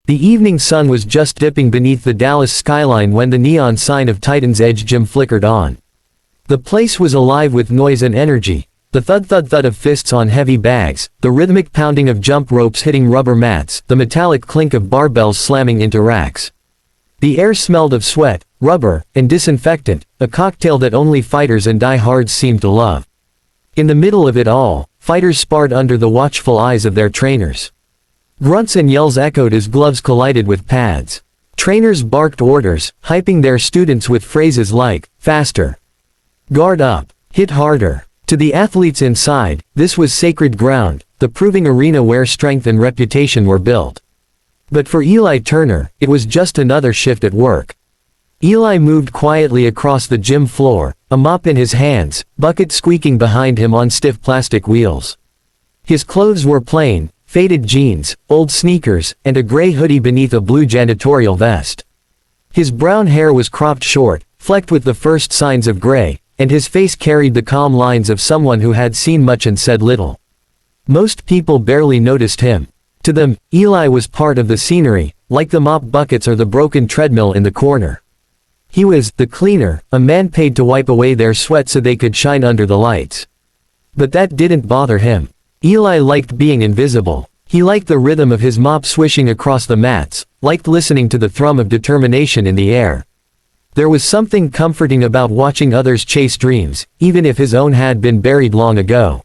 The evening sun was just dipping beneath the Dallas skyline when the neon sign of Titan's Edge Gym flickered on. The place was alive with noise and energy, the thud-thud-thud of fists on heavy bags, the rhythmic pounding of jump ropes hitting rubber mats, the metallic clink of barbells slamming into racks. The air smelled of sweat, rubber, and disinfectant, a cocktail that only fighters and die-hards seemed to love. In the middle of it all, fighters sparred under the watchful eyes of their trainers. Grunts and yells echoed as gloves collided with pads. Trainers barked orders, hyping their students with phrases like, "Faster. Guard up. Hit harder." To the athletes inside, this was sacred ground, the proving arena where strength and reputation were built. But for Eli Turner, it was just another shift at work. Eli moved quietly across the gym floor, a mop in his hands, bucket squeaking behind him on stiff plastic wheels. His clothes were plain, faded jeans, old sneakers, and a gray hoodie beneath a blue janitorial vest. His brown hair was cropped short, flecked with the first signs of gray, and his face carried the calm lines of someone who had seen much and said little. Most people barely noticed him. To them, Eli was part of the scenery, like the mop buckets or the broken treadmill in the corner. He was the cleaner, a man paid to wipe away their sweat so they could shine under the lights. But that didn't bother him. Eli liked being invisible. He liked the rhythm of his mop swishing across the mats, liked listening to the thrum of determination in the air. There was something comforting about watching others chase dreams, even if his own had been buried long ago.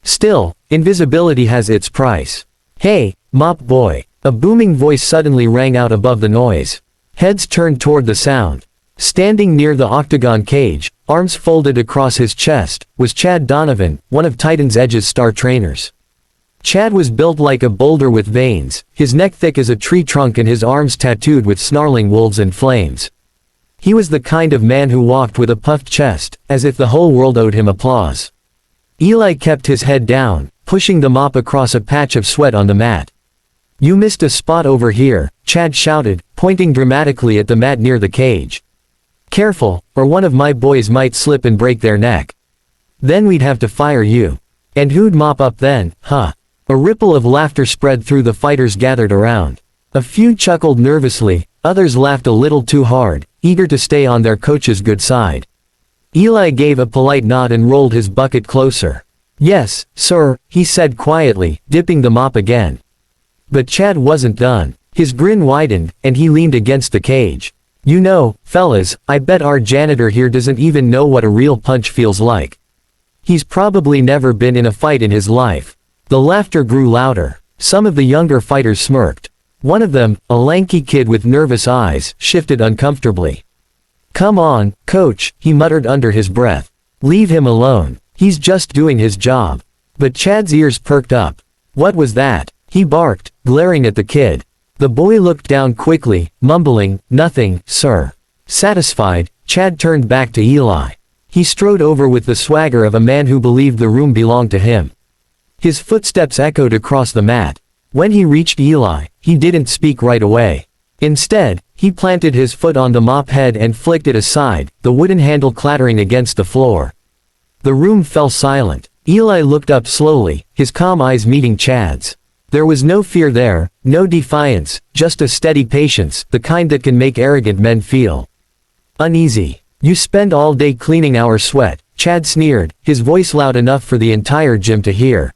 Still, invisibility has its price. "Hey, mop boy," a booming voice suddenly rang out above the noise. Heads turned toward the sound. Standing near the octagon cage, arms folded across his chest, was Chad Donovan, one of Titan's Edge's star trainers. Chad was built like a boulder with veins, his neck thick as a tree trunk and his arms tattooed with snarling wolves and flames. He was the kind of man who walked with a puffed chest, as if the whole world owed him applause. Eli kept his head down, pushing the mop across a patch of sweat on the mat. "You missed a spot over here," Chad shouted, pointing dramatically at the mat near the cage. "Careful, or one of my boys might slip and break their neck. Then we'd have to fire you. And who'd mop up then, huh?" A ripple of laughter spread through the fighters gathered around. A few chuckled nervously, others laughed a little too hard, eager to stay on their coach's good side. Eli gave a polite nod and rolled his bucket closer. "Yes, sir," he said quietly, dipping the mop again. But Chad wasn't done. His grin widened, and he leaned against the cage. "You know, fellas, I bet our janitor here doesn't even know what a real punch feels like. He's probably never been in a fight in his life." The laughter grew louder. Some of the younger fighters smirked. One of them, a lanky kid with nervous eyes, shifted uncomfortably. "Come on, coach," he muttered under his breath. "Leave him alone. He's just doing his job." But Chad's ears perked up. "What was that?" he barked, glaring at the kid. The boy looked down quickly, mumbling, "Nothing, sir." Satisfied, Chad turned back to Eli. He strode over with the swagger of a man who believed the room belonged to him. His footsteps echoed across the mat. When he reached Eli, he didn't speak right away. Instead, he planted his foot on the mop head and flicked it aside, the wooden handle clattering against the floor. The room fell silent. Eli looked up slowly, his calm eyes meeting Chad's. There was no fear there, no defiance, just a steady patience, the kind that can make arrogant men feel uneasy. "You spend all day cleaning our sweat," Chad sneered, his voice loud enough for the entire gym to hear.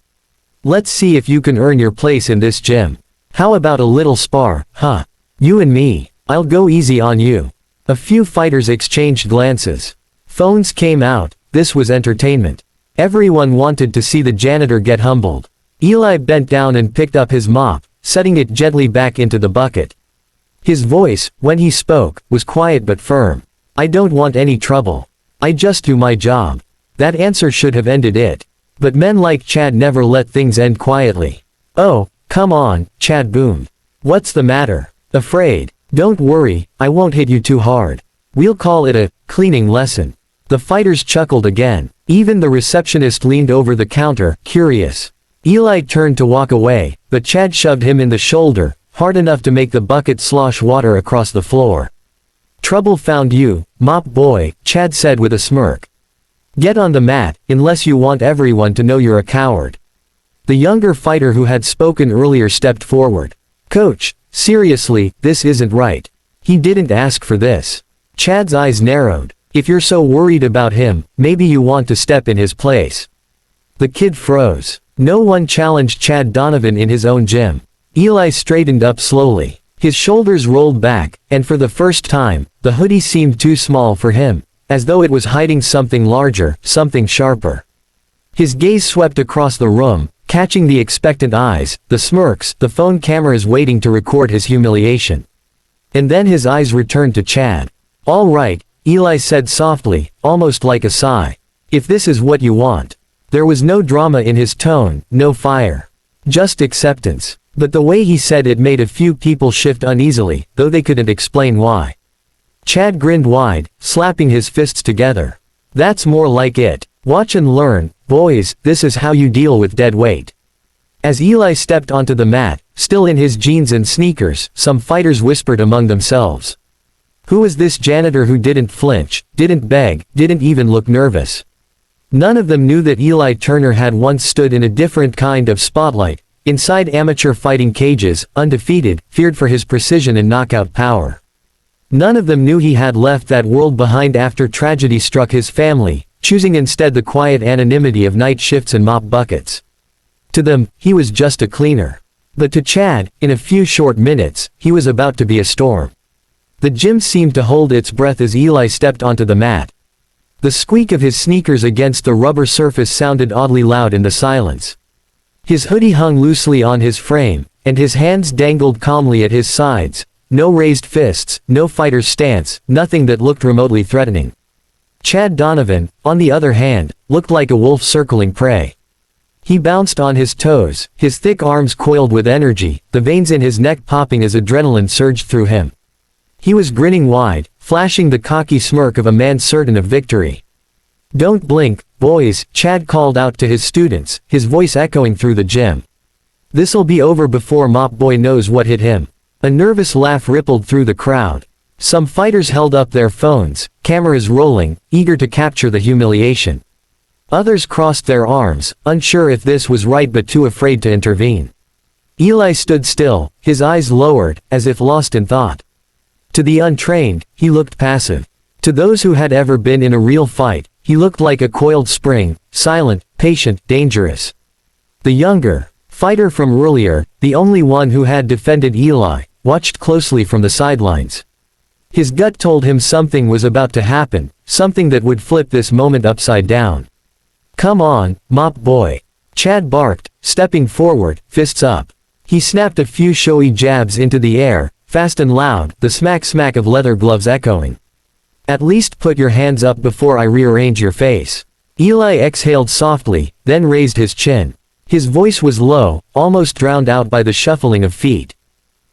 "Let's see if you can earn your place in this gym. How about a little spar, huh? You and me. I'll go easy on you." A few fighters exchanged glances. Phones came out. This was entertainment. Everyone wanted to see the janitor get humbled. Eli bent down and picked up his mop, setting it gently back into the bucket. His voice, when he spoke, was quiet but firm. "I don't want any trouble. I just do my job." That answer should have ended it. But men like Chad never let things end quietly. "Oh, come on," Chad boomed. "What's the matter? Afraid? Don't worry, I won't hit you too hard. We'll call it a cleaning lesson." The fighters chuckled again. Even the receptionist leaned over the counter, curious. Eli turned to walk away, but Chad shoved him in the shoulder, hard enough to make the bucket slosh water across the floor. "Trouble found you, mop boy," Chad said with a smirk. "Get on the mat, unless you want everyone to know you're a coward." The younger fighter who had spoken earlier stepped forward. "Coach, Seriously, this isn't right. He didn't ask for this. Chad's eyes narrowed. If you're so worried about him, maybe you want to step in his place. The kid froze. No one challenged Chad Donovan in his own gym. Eli straightened up slowly. His shoulders rolled back, and for the first time, the hoodie seemed too small for him, as though it was hiding something larger, something sharper. His gaze swept across the room, catching the expectant eyes, the smirks, the phone cameras waiting to record his humiliation. And then his eyes returned to Chad. "All right," Eli said softly, almost like a sigh. "If this is what you want." There was no drama in his tone, no fire. Just acceptance. But the way he said it made a few people shift uneasily, though they couldn't explain why. Chad grinned wide, slapping his fists together. "That's more like it. Watch and learn, boys, this is how you deal with dead weight." As Eli stepped onto the mat, still in his jeans and sneakers, some fighters whispered among themselves. Who is this janitor who didn't flinch, didn't beg, didn't even look nervous? None of them knew that Eli Turner had once stood in a different kind of spotlight, inside amateur fighting cages, undefeated, feared for his precision and knockout power. None of them knew he had left that world behind after tragedy struck his family, choosing instead the quiet anonymity of night shifts and mop buckets. To them, he was just a cleaner. But to Chad, in a few short minutes, he was about to be a storm. The gym seemed to hold its breath as Eli stepped onto the mat. The squeak of his sneakers against the rubber surface sounded oddly loud in the silence. His hoodie hung loosely on his frame, and his hands dangled calmly at his sides. No raised fists, no fighter's stance, nothing that looked remotely threatening. Chad Donovan, on the other hand, looked like a wolf circling prey. He bounced on his toes, his thick arms coiled with energy, the veins in his neck popping as adrenaline surged through him. He was grinning wide, flashing the cocky smirk of a man certain of victory. "Don't blink, boys," Chad called out to his students, his voice echoing through the gym. "This'll be over before Mop Boy knows what hit him." A nervous laugh rippled through the crowd. Some fighters held up their phones, cameras rolling, eager to capture the humiliation. Others crossed their arms, unsure if this was right but too afraid to intervene. Eli stood still, his eyes lowered, as if lost in thought. To the untrained, he looked passive. To those who had ever been in a real fight, he looked like a coiled spring, silent, patient, dangerous. The younger fighter from earlier, the only one who had defended Eli, watched closely from the sidelines. His gut told him something was about to happen, something that would flip this moment upside down. "Come on, Mop Boy," Chad barked, stepping forward, fists up. He snapped a few showy jabs into the air, fast and loud, the smack-smack of leather gloves echoing. "At least put your hands up before I rearrange your face." Eli exhaled softly, then raised his chin. His voice was low, almost drowned out by the shuffling of feet.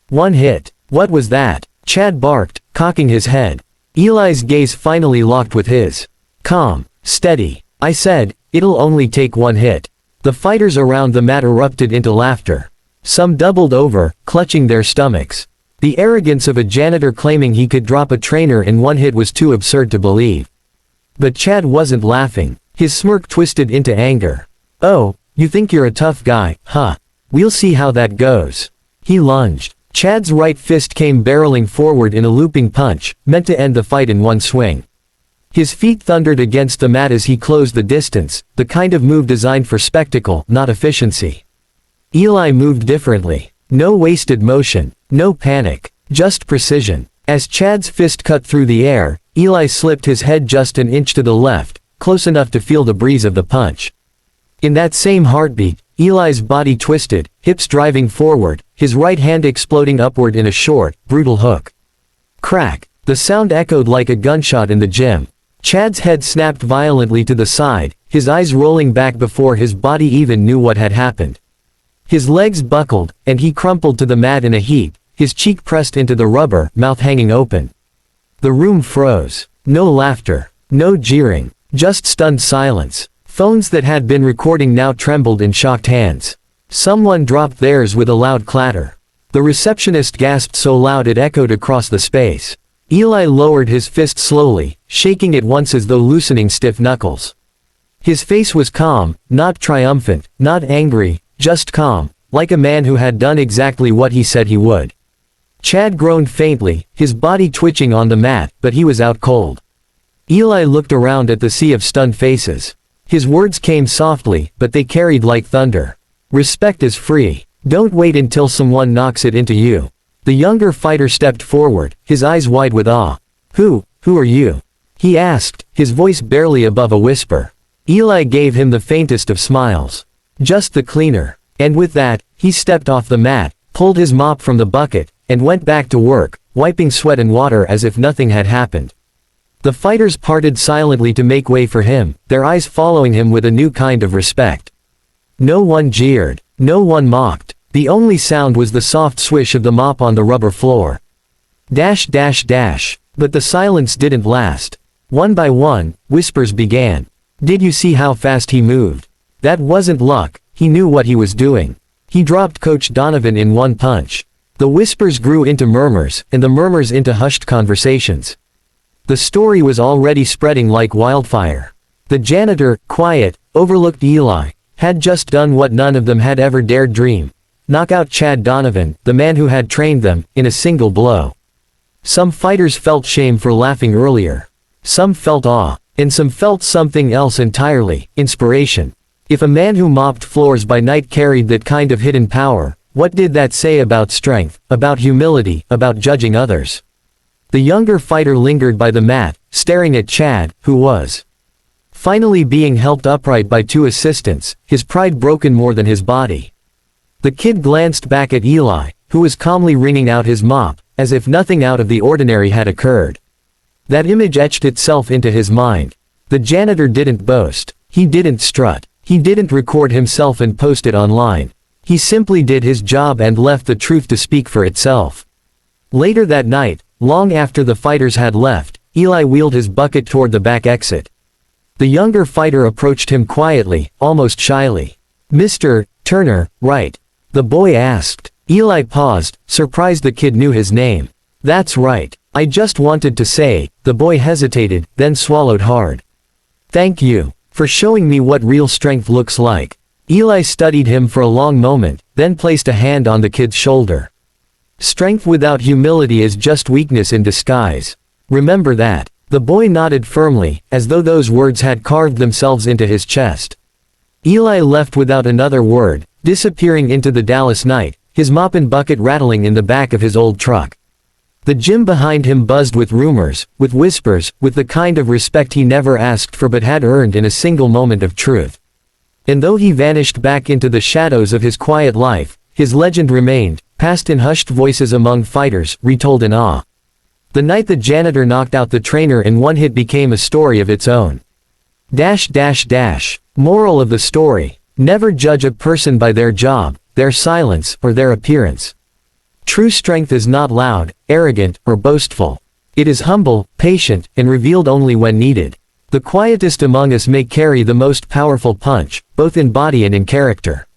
"One hit. What was that?" Chad barked, cocking his head. Eli's gaze finally locked with his. "Calm, steady. I said, it'll only take one hit." The fighters around the mat erupted into laughter. Some doubled over, clutching their stomachs. The arrogance of a janitor claiming he could drop a trainer in one hit was too absurd to believe. But Chad wasn't laughing. His smirk twisted into anger. "Oh, you think you're a tough guy, huh? We'll see how that goes." He lunged. Chad's right fist came barreling forward in a looping punch, meant to end the fight in one swing. His feet thundered against the mat as he closed the distance, the kind of move designed for spectacle, not efficiency. Eli moved differently. No wasted motion, no panic, just precision. As Chad's fist cut through the air, Eli slipped his head just an inch to the left, close enough to feel the breeze of the punch. In that same heartbeat, Eli's body twisted, hips driving forward, his right hand exploding upward in a short, brutal hook. Crack! The sound echoed like a gunshot in the gym. Chad's head snapped violently to the side, his eyes rolling back before his body even knew what had happened. His legs buckled, and he crumpled to the mat in a heap, his cheek pressed into the rubber, mouth hanging open. The room froze. No laughter. No jeering. Just stunned silence. Phones that had been recording now trembled in shocked hands. Someone dropped theirs with a loud clatter. The receptionist gasped so loud it echoed across the space. Eli lowered his fist slowly, shaking it once as though loosening stiff knuckles. His face was calm, not triumphant, not angry, just calm, like a man who had done exactly what he said he would. Chad groaned faintly, his body twitching on the mat, but he was out cold. Eli looked around at the sea of stunned faces. His words came softly, but they carried like thunder. Respect is free. Don't wait until someone knocks it into you. The younger fighter stepped forward, his eyes wide with awe. Who are you? He asked, his voice barely above a whisper. Eli gave him the faintest of smiles. Just the cleaner. And with that, he stepped off the mat, pulled his mop from the bucket, and went back to work, wiping sweat and water as if nothing had happened. The fighters parted silently to make way for him, their eyes following him with a new kind of respect. No one jeered. No one mocked. The only sound was the soft swish of the mop on the rubber floor. Dash dash dash. But the silence didn't last. One by one, whispers began. Did you see how fast he moved? That wasn't luck, he knew what he was doing. He dropped Coach Donovan in one punch. The whispers grew into murmurs, and the murmurs into hushed conversations. The story was already spreading like wildfire. The janitor, quiet, overlooked Eli, had just done what none of them had ever dared dream. Knock out Chad Donovan, the man who had trained them, in a single blow. Some fighters felt shame for laughing earlier. Some felt awe, and some felt something else entirely, inspiration. If a man who mopped floors by night carried that kind of hidden power, what did that say about strength, about humility, about judging others? The younger fighter lingered by the mat, staring at Chad, who was finally being helped upright by two assistants, his pride broken more than his body. The kid glanced back at Eli, who was calmly wringing out his mop, as if nothing out of the ordinary had occurred. That image etched itself into his mind. The janitor didn't boast. He didn't strut. He didn't record himself and post it online. He simply did his job and left the truth to speak for itself. Later that night, long after the fighters had left, Eli wheeled his bucket toward the back exit. The younger fighter approached him quietly, almost shyly. Mr. Turner, right? The boy asked. Eli paused, surprised the kid knew his name. That's right. I just wanted to say, the boy hesitated, then swallowed hard. Thank you for showing me what real strength looks like. Eli studied him for a long moment, then placed a hand on the kid's shoulder. Strength without humility is just weakness in disguise. Remember that. The boy nodded firmly, as though those words had carved themselves into his chest. Eli left without another word, disappearing into the Dallas night, his mop and bucket rattling in the back of his old truck. The gym behind him buzzed with rumors, with whispers, with the kind of respect he never asked for but had earned in a single moment of truth. And though he vanished back into the shadows of his quiet life, his legend remained, passed in hushed voices among fighters, retold in awe. The night the janitor knocked out the trainer in one hit became a story of its own. Dash dash dash. Moral of the story. Never judge a person by their job, their silence, or their appearance. True strength is not loud, arrogant, or boastful. It is humble, patient, and revealed only when needed. The quietest among us may carry the most powerful punch, both in body and in character.